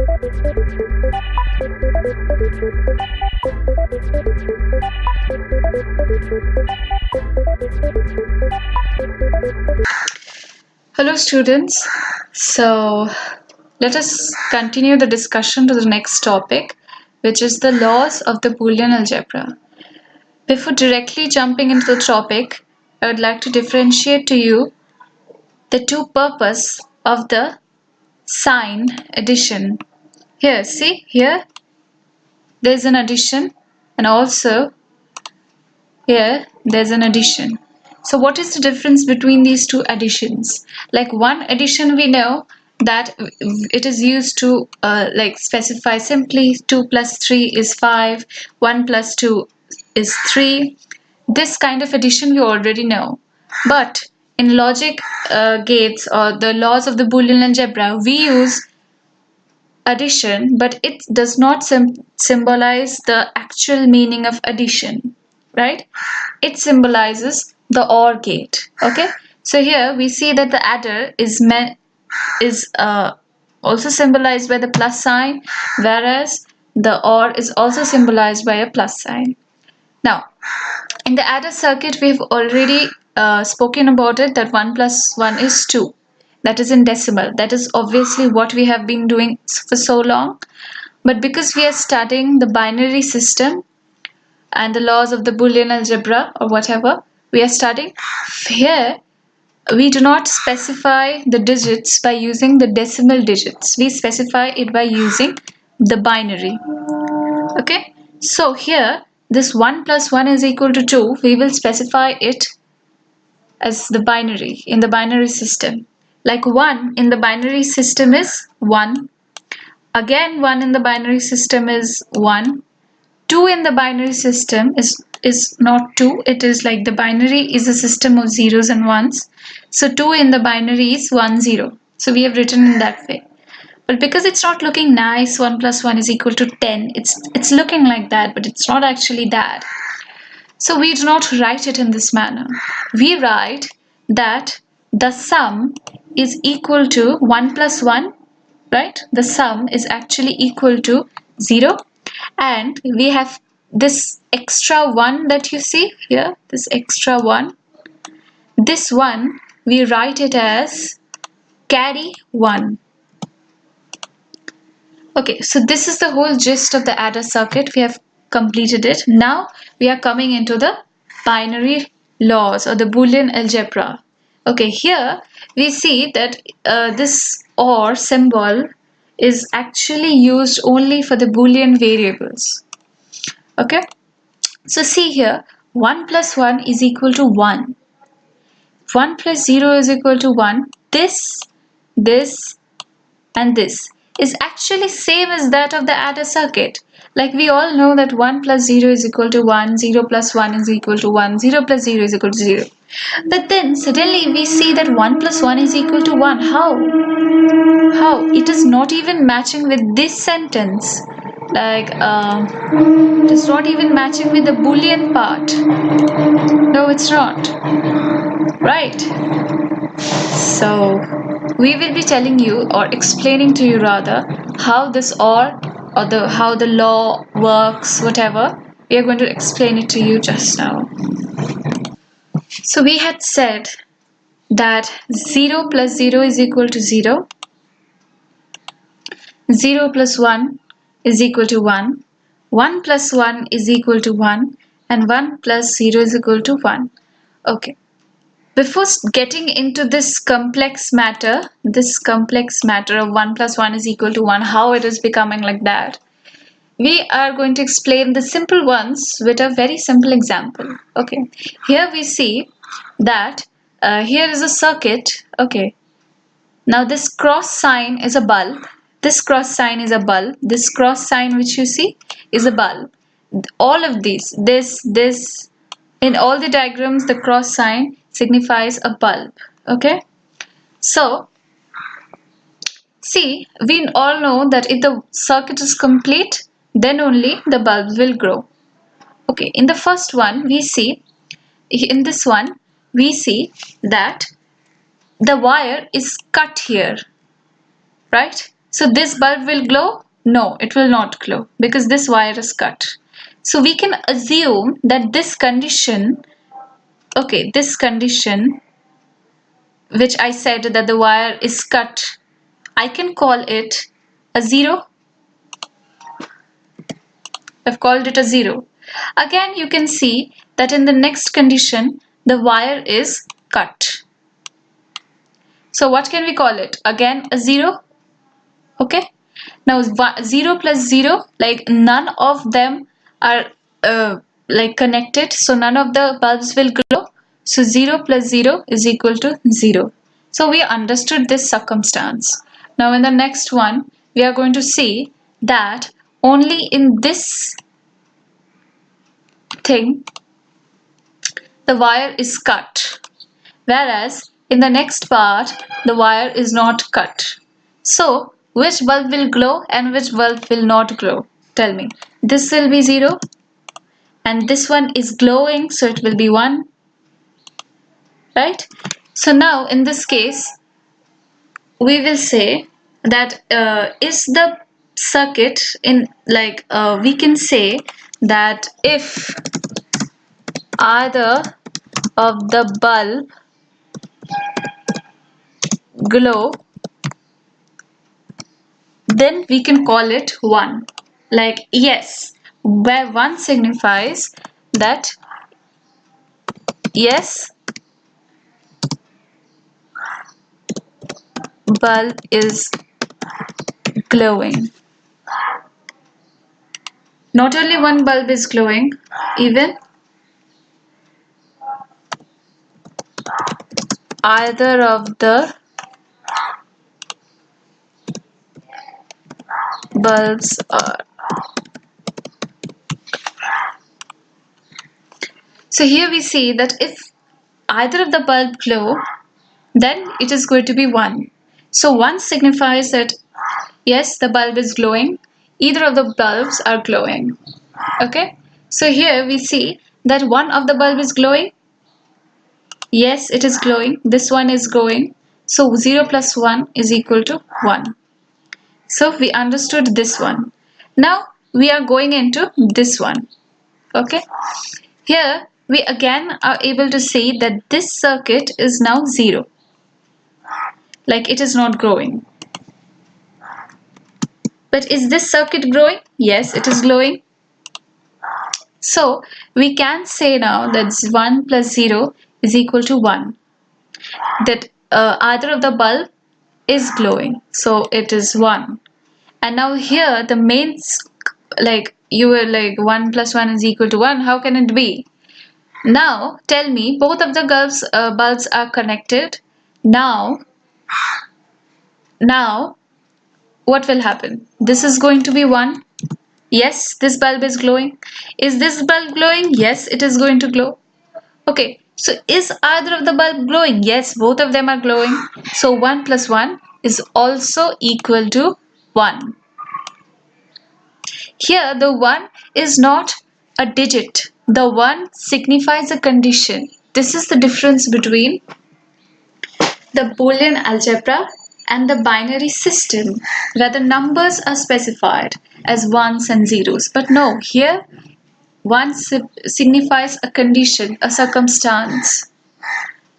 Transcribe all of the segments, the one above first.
Hello students, so let us continue the discussion to the next topic, which is the laws of the Boolean algebra. Before directly jumping into the topic, I would like to differentiate to you the two purposes of the sign addition. Here, see, here there's an addition, and also here there's an addition. So what is the difference between these two additions? Like one addition, we know that it is used to specify simply 2 plus 3 is 5, 1 plus 2 is 3. This kind of addition we already know. But in logic gates or the laws of the Boolean algebra, we use addition, but it does not symbolize the actual meaning of addition, right? It symbolizes the OR gate. Okay, so here we see that the adder is also symbolized by the plus sign, whereas the OR is also symbolized by a plus sign. Now, in the adder circuit, we've already spoken about it, that 1 plus 1 is 2. That is in decimal. That is obviously what we have been doing for so long. But because we are studying the binary system and the laws of the Boolean algebra or whatever we are studying, here we do not specify the digits by using the decimal digits. We specify it by using the binary. Okay, so here this 1 plus 1 is equal to 2. We will specify it as the binary in the binary system. Like 1 in the binary system is 1. Again 1 in the binary system is 1. 2 in the binary system is not 2. It is like the binary is a system of zeros and ones. So 2 in the binary is 1, 0. So we have written in that way. But because it's not looking nice, 1 plus 1 is equal to 10. It's looking like that, but it's not actually that. So we do not write it in this manner. We write that the sum is equal to 1 plus 1, right? The sum is actually equal to 0. And we have this extra 1 that you see here, this extra 1. This one, we write it as carry 1. Okay, so this is the whole gist of the adder circuit. We have completed it. Now we are coming into the binary laws or the Boolean algebra. Okay, here we see that this OR symbol is actually used only for the Boolean variables. Okay, so see here, 1 plus 1 is equal to 1. 1 plus 0 is equal to 1. This, and this is actually same as that of the adder circuit. Like we all know that 1 plus 0 is equal to 1, 0 plus 1 is equal to 1, 0 plus 0 is equal to 0. But then suddenly we see that 1 plus 1 is equal to 1. How? It is not even matching with this sentence. Like it is not even matching with the Boolean part. No, it's not. Right? So we will be telling you or explaining to you rather how this OR or how the law works, whatever. We are going to explain it to you just now. So we had said that 0 plus 0 is equal to 0. 0 plus 1 is equal to 1. 1 plus 1 is equal to 1. And 1 plus 0 is equal to 1. Okay. Before getting into this complex matter of 1 plus 1 is equal to 1, how it is becoming like that, we are going to explain the simple ones with a very simple example. Okay, here we see that here is a circuit. Okay, now this cross sign is a bulb. This cross sign is a bulb. This cross sign which you see is a bulb. All of these, this, in all the diagrams, the cross sign signifies a bulb. Okay, so see, we all know that if the circuit is complete, then only the bulb will grow. Okay, in the first one we see, in this one we see that the wire is cut here, right? So this bulb will glow? No, it will not glow because this wire is cut. So we can assume that this condition, okay, this condition which I said that the wire is cut, I can call it a 0. I've called it a 0. Again, you can see that in the next condition, the wire is cut. So what can we call it? Again, a 0. Okay. Now 0 plus 0, like none of them are like connected. So none of the bulbs will glow. So 0 plus 0 is equal to 0. So we understood this circumstance. Now in the next one, we are going to see that only in this thing the wire is cut, whereas in the next part the wire is not cut. So which bulb will glow and which bulb will not glow? Tell me. This will be 0 and this one is glowing, so it will be 1, right? So now in this case we will say that is the circuit in like we can say that if either of the bulb glow, then we can call it 1. Like yes, where 1 signifies that yes, bulb is glowing. Not only one bulb is glowing, even either of the bulbs are. So here we see that if either of the bulb glow, then it is going to be 1. So 1 signifies that yes, the bulb is glowing, either of the bulbs are glowing. Okay, so here we see that one of the bulb is glowing. Yes, it is glowing. This one is glowing. So 0 plus 1 is equal to 1. So we understood this one. Now we are going into this one. Okay, here we again are able to see that this circuit is now 0. Like it is not growing. But is this circuit growing? Yes, it is glowing. So we can say now that 1 plus 0 is equal to 1. That either of the bulb is glowing. So it is 1. And now here the main, like you were like 1 plus 1 is equal to 1. How can it be? Now tell me, both of the bulbs are connected. Now what will happen? This is going to be 1. Yes, this bulb is glowing. Is this bulb glowing? Yes, it is going to glow. Okay, so is either of the bulb glowing? Yes, both of them are glowing. So 1 plus 1 is also equal to 1. Here the 1 is not a digit. The 1 signifies a condition. This is the difference between the Boolean algebra and the binary system, where the numbers are specified as ones and zeros. But no, here 1 signifies a condition, a circumstance.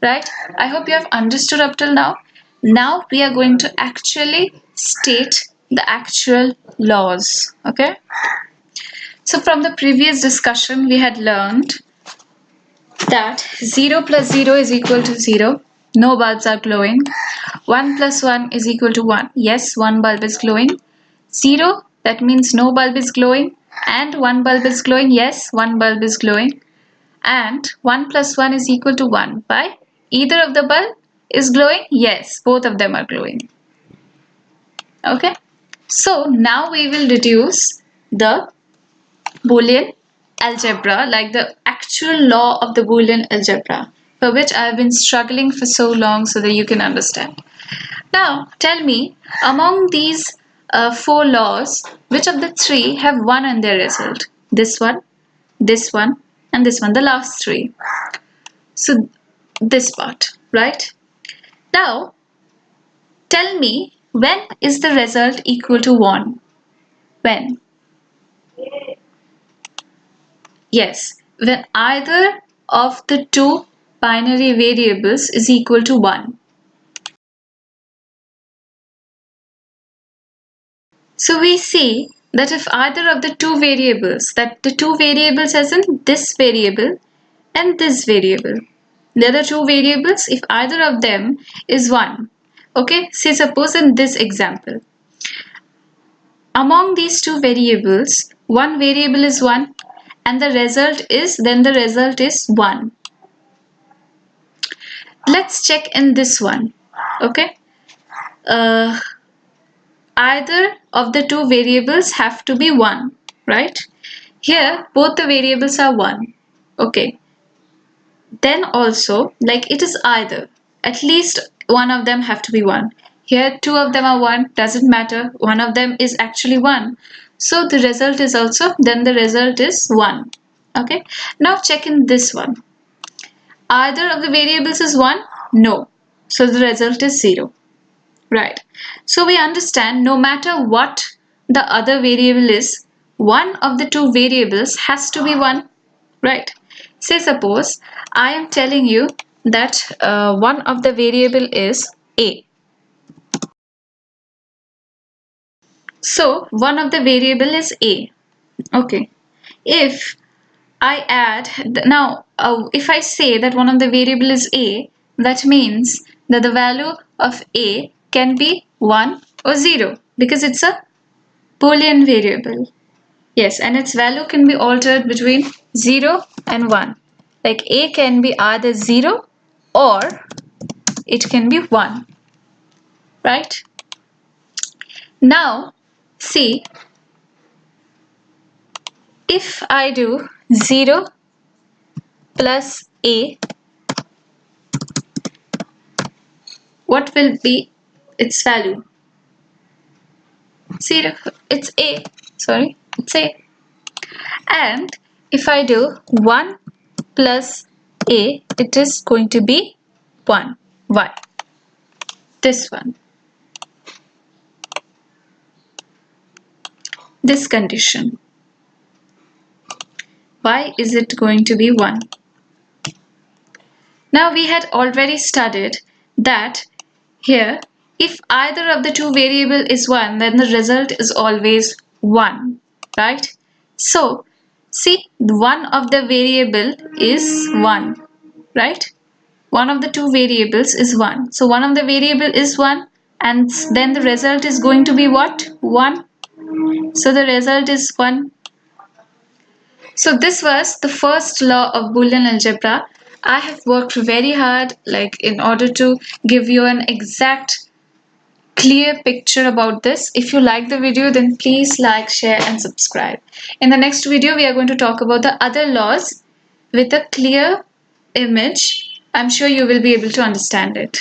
Right? I hope you have understood up till now. Now we are going to actually state the actual laws. Okay? So from the previous discussion, we had learned that 0 plus 0 is equal to 0. No bulbs are glowing. 1 plus 1 is equal to 1. Yes, one bulb is glowing. 0, that means no bulb is glowing. And one bulb is glowing. Yes, one bulb is glowing. And 1 plus 1 is equal to 1. By either of the bulb is glowing? Yes, both of them are glowing. Okay. So now we will reduce the Boolean algebra, like the actual law of the Boolean algebra, for which I have been struggling for so long so that you can understand. Now tell me, among these 4 laws, which of the 3 have 1 in their result? This one, and this one, the last 3. So this part, right? Now tell me When is the result equal to 1? When? Yes, when either of the two binary variables is equal to 1. So we see that if either of the two variables, that the two variables as in this variable and this variable, the other two variables, if either of them is 1, okay, say suppose in this example, among these two variables, one variable is 1 and the result is, then the result is 1. Let's check in this one, okay. Uh, Either of the two variables have to be 1, right? Here both the variables are 1, okay. Then also, like, it is either, at least one of them have to be 1. Here two of them are 1, doesn't matter, one of them is actually 1, so the result is also, then the result is 1, okay. Now check in this one, either of the variables is 1, no, so the result is 0. Right. So we understand no matter what the other variable is, one of the two variables has to be 1. Right. Say suppose I am telling you that one of the variable is a. So one of the variable is a. Okay. If I add, now if I say that one of the variable is a, that means that the value of a can be 1 or 0 because it's a boolean variable. Yes, and its value can be altered between 0 and 1. Like a can be either 0 or it can be 1. Right? Now, see, if I do 0 plus a, what will be its value? 0, it's a, sorry, it's a. And if I do 1 plus a, it is going to be 1. Why? This one. This condition. Why is it going to be 1? Now we had already studied that here, if either of the two variable is 1, then the result is always 1, right? So, see, one of the variable is 1, right? One of the two variables is 1. So, one of the variable is 1 and then the result is going to be what? 1. So, the result is 1. So this was the first law of Boolean algebra. I have worked very hard in order to give you an exact clear picture about this. If you like the video, then please like, share and subscribe. In the next video, we are going to talk about the other laws with a clear image. I'm sure you will be able to understand it.